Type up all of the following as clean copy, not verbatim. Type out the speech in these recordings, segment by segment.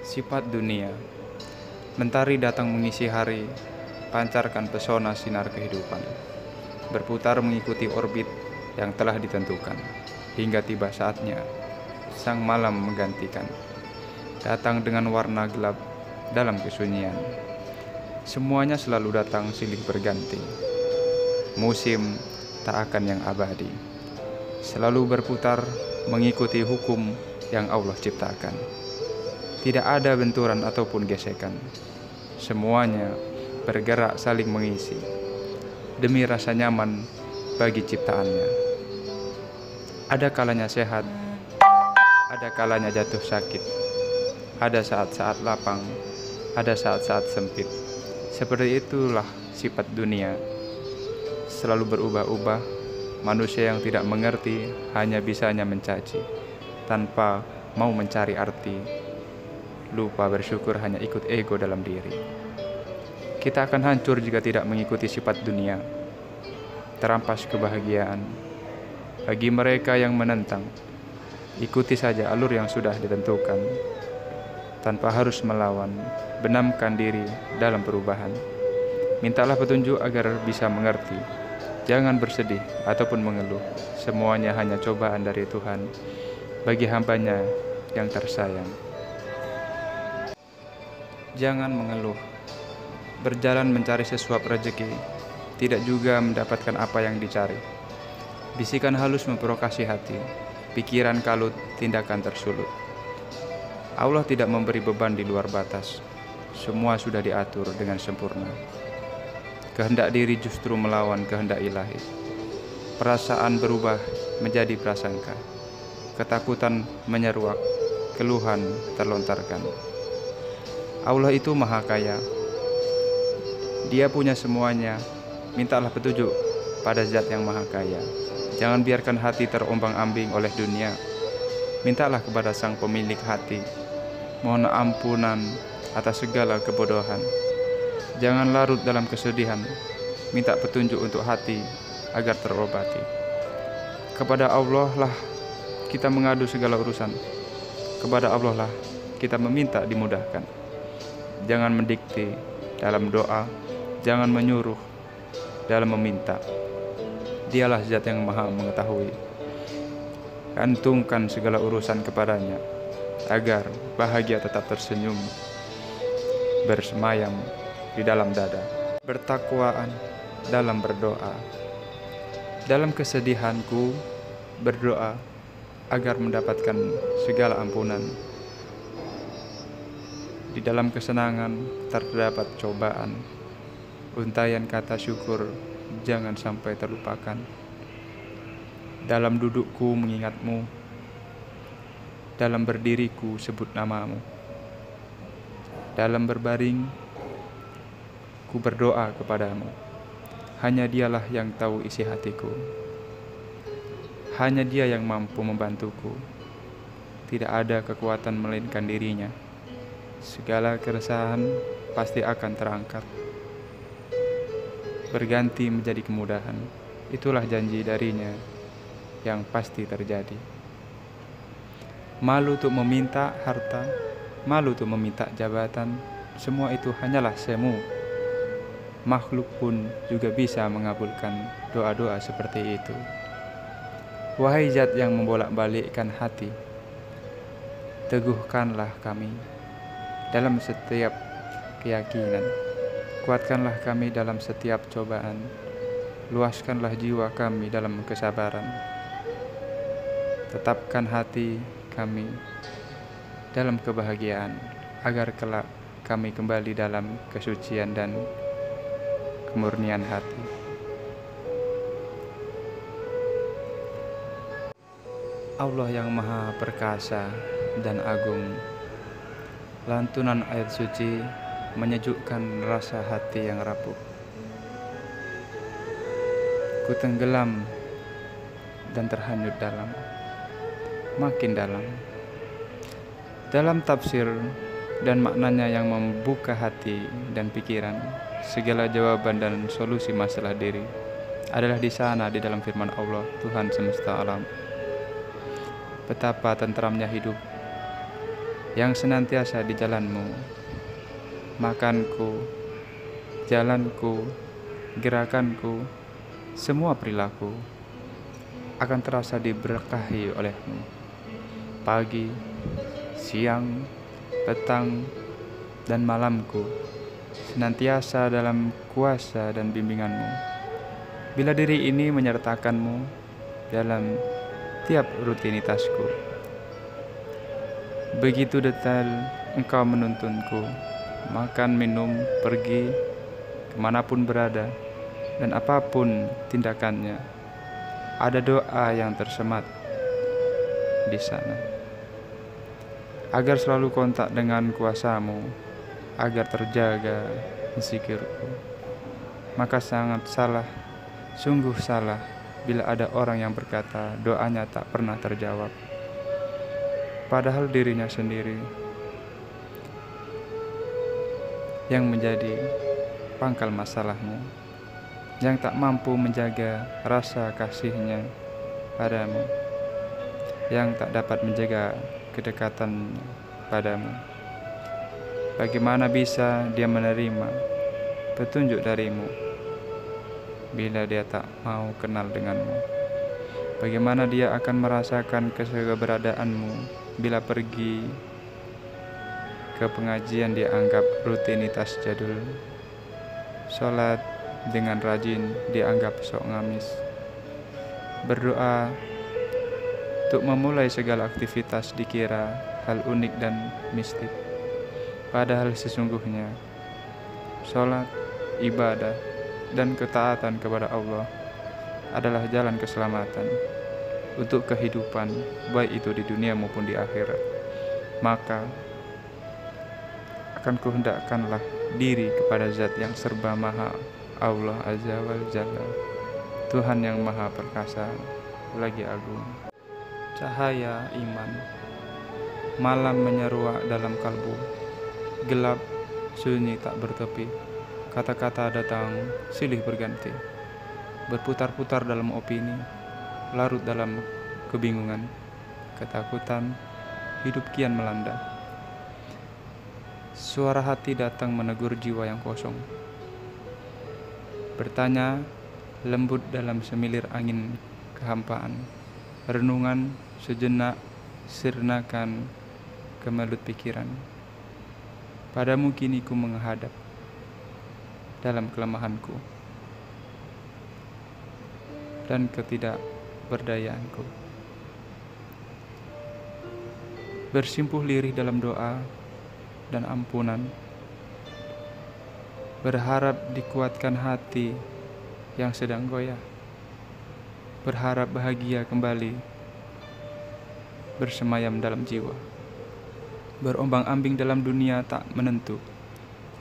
Sifat dunia. Mentari datang mengisi hari, pancarkan pesona sinar kehidupan. Berputar mengikuti orbit yang telah ditentukan, hingga tiba saatnya sang malam menggantikan. Datang dengan warna gelap dalam kesunyian. Semuanya selalu datang silih berganti. Musim tak akan yang abadi. Selalu berputar mengikuti hukum yang Allah ciptakan. Tidak ada benturan ataupun gesekan. Semuanya bergerak saling mengisi demi rasa nyaman bagi ciptaannya. Ada kalanya sehat, ada kalanya jatuh sakit, ada saat-saat lapang, ada saat-saat sempit. Seperti itulah sifat dunia, selalu berubah-ubah. Manusia yang tidak mengerti hanya bisanya mencaci tanpa mau mencari arti. Lupa bersyukur hanya ikut ego dalam diri. Kita akan hancur jika tidak mengikuti sifat dunia. Terampas kebahagiaan bagi mereka yang menentang. Ikuti saja alur yang sudah ditentukan, tanpa harus melawan. Benamkan diri dalam perubahan. Mintalah petunjuk agar bisa mengerti. Jangan bersedih ataupun mengeluh. Semuanya hanya cobaan dari Tuhan bagi hambanya yang tersayang. Jangan mengeluh. Berjalan mencari sesuap rezeki, tidak juga mendapatkan apa yang dicari. Bisikan halus memprovokasi hati, pikiran kalut, tindakan tersulut. Allah tidak memberi beban di luar batas. Semua sudah diatur dengan sempurna. Kehendak diri justru melawan kehendak ilahi. Perasaan berubah menjadi prasangka. Ketakutan menyeruak, keluhan terlontarkan. Allah itu maha kaya. Dia punya semuanya. Mintalah petunjuk pada zat yang maha kaya. Jangan biarkan hati terombang-ambing oleh dunia. Mintalah kepada sang pemilik hati. Mohon ampunan atas segala kebodohan. Jangan larut dalam kesedihan. Minta petunjuk untuk hati agar terobati. Kepada Allah lah kita mengadu segala urusan. Kepada Allah lah kita meminta dimudahkan. Jangan mendikte dalam doa, jangan menyuruh dalam meminta. Dialah zat yang maha mengetahui. Gantungkan segala urusan kepadanya, agar bahagia tetap tersenyum, bersemayam di dalam dada. Bertakwaan dalam berdoa. Dalam kesedihanku berdoa agar mendapatkan segala ampunan. Di dalam kesenangan terdapat cobaan. Untayan kata syukur jangan sampai terlupakan. Dalam dudukku mengingatmu, dalam berdiriku sebut namamu. Dalam berbaring ku berdoa kepadamu. Hanya dialah yang tahu isi hatiku. Hanya dia yang mampu membantuku. Tidak ada kekuatan melainkan dirinya. Segala keresahan pasti akan terangkat, berganti menjadi kemudahan. Itulah janji darinya yang pasti terjadi. Malu untuk meminta harta, malu untuk meminta jabatan, semua itu hanyalah semu. Makhluk pun juga bisa mengabulkan doa-doa seperti itu. Wahai zat yang membolak-balikkan hati, teguhkanlah kami dalam setiap keyakinan. Kuatkanlah kami dalam setiap cobaan. Luaskanlah jiwa kami dalam kesabaran. Tetapkan hati kami dalam kebahagiaan, agar kelak kami kembali dalam kesucian dan kemurnian hati. Allah yang maha perkasa dan agung. Lantunan ayat suci menyejukkan rasa hati yang rapuh. Ku tenggelam dan terhanyut dalam, makin dalam tafsir dan maknanya yang membuka hati dan pikiran. Segala jawaban dan solusi masalah diri adalah di sana, di dalam firman Allah, Tuhan semesta alam. Betapa tentramnya hidup yang senantiasa di jalanmu. Makanku, jalanku, gerakanku, semua perilaku akan terasa diberkahi olehmu. Pagi, siang, petang, dan malamku senantiasa dalam kuasa dan bimbinganmu. Bila diri ini menyertakanmu dalam tiap rutinitasku, begitu detail engkau menuntunku, makan, minum, pergi, kemanapun berada, dan apapun tindakannya, ada doa yang tersemat di sana. Agar selalu kontak dengan kuasamu, agar terjaga zikirku. Maka sangat salah, sungguh salah, bila ada orang yang berkata doanya tak pernah terjawab. Padahal dirinya sendiri yang menjadi pangkal masalahnya, yang tak mampu menjaga rasa kasihnya padamu, yang tak dapat menjaga kedekatan padamu. Bagaimana bisa dia menerima petunjuk darimu bila dia tak mau kenal denganmu? Bagaimana dia akan merasakan keberadaanmu bila pergi ke pengajian dianggap rutinitas jadul? Sholat dengan rajin dianggap sok ngamis. Berdoa untuk memulai segala aktivitas dikira hal unik dan mistik. Padahal sesungguhnya sholat, ibadah, dan ketaatan kepada Allah adalah jalan keselamatan untuk kehidupan, baik itu di dunia maupun di akhirat. Maka akan kuhendakkanlah diri kepada zat yang serba maha, Allah Azza wa Jalla, Tuhan yang maha perkasa lagi agung. Cahaya iman, malam menyeruak dalam kalbu, gelap sunyi tak bertepi, kata-kata datang silih berganti, berputar-putar dalam opini, larut dalam kebingungan, ketakutan, hidup kian melanda. Suara hati datang menegur jiwa yang kosong, bertanya lembut dalam semilir angin kehampaan. Renungan sejenak sirnakan kemelut pikiran. Padamu kini ku menghadap dalam kelemahanku dan ketidakberdayaanku. Bersimpuh lirih dalam doa dan ampunan, berharap dikuatkan hati yang sedang goyah, berharap bahagia kembali bersemayam dalam jiwa, berombang-ambing dalam dunia tak menentu,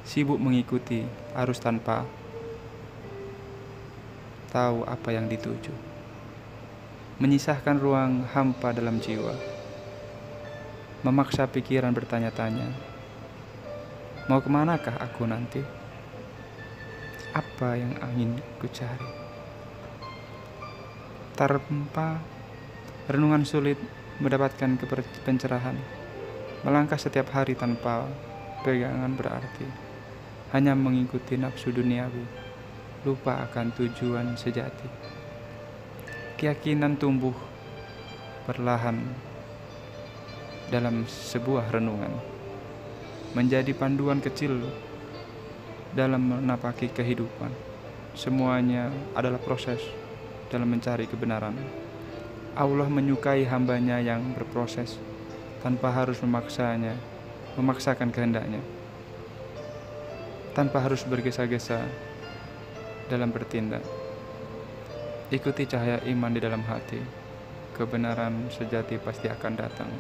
sibuk mengikuti arus tanpa tahu apa yang dituju, menyisahkan ruang hampa dalam jiwa, memaksa pikiran bertanya-tanya, mau kemanakah aku nanti? Apa yang ingin ku cari? Tanpa renungan sulit mendapatkan pencerahan, melangkah setiap hari tanpa pegangan berarti, hanya mengikuti nafsu duniawi, lupa akan tujuan sejati. Keyakinan tumbuh perlahan dalam sebuah renungan, menjadi panduan kecil dalam menapaki kehidupan. Semuanya adalah proses dalam mencari kebenaran. Allah menyukai hambanya yang berproses tanpa harus memaksakan kehendaknya, tanpa harus bergesa-gesa dalam bertindak. Ikuti cahaya iman di dalam hati, kebenaran sejati pasti akan datang.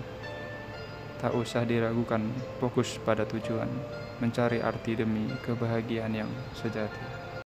Tak usah diragukan, fokus pada tujuan, mencari arti demi kebahagiaan yang sejati.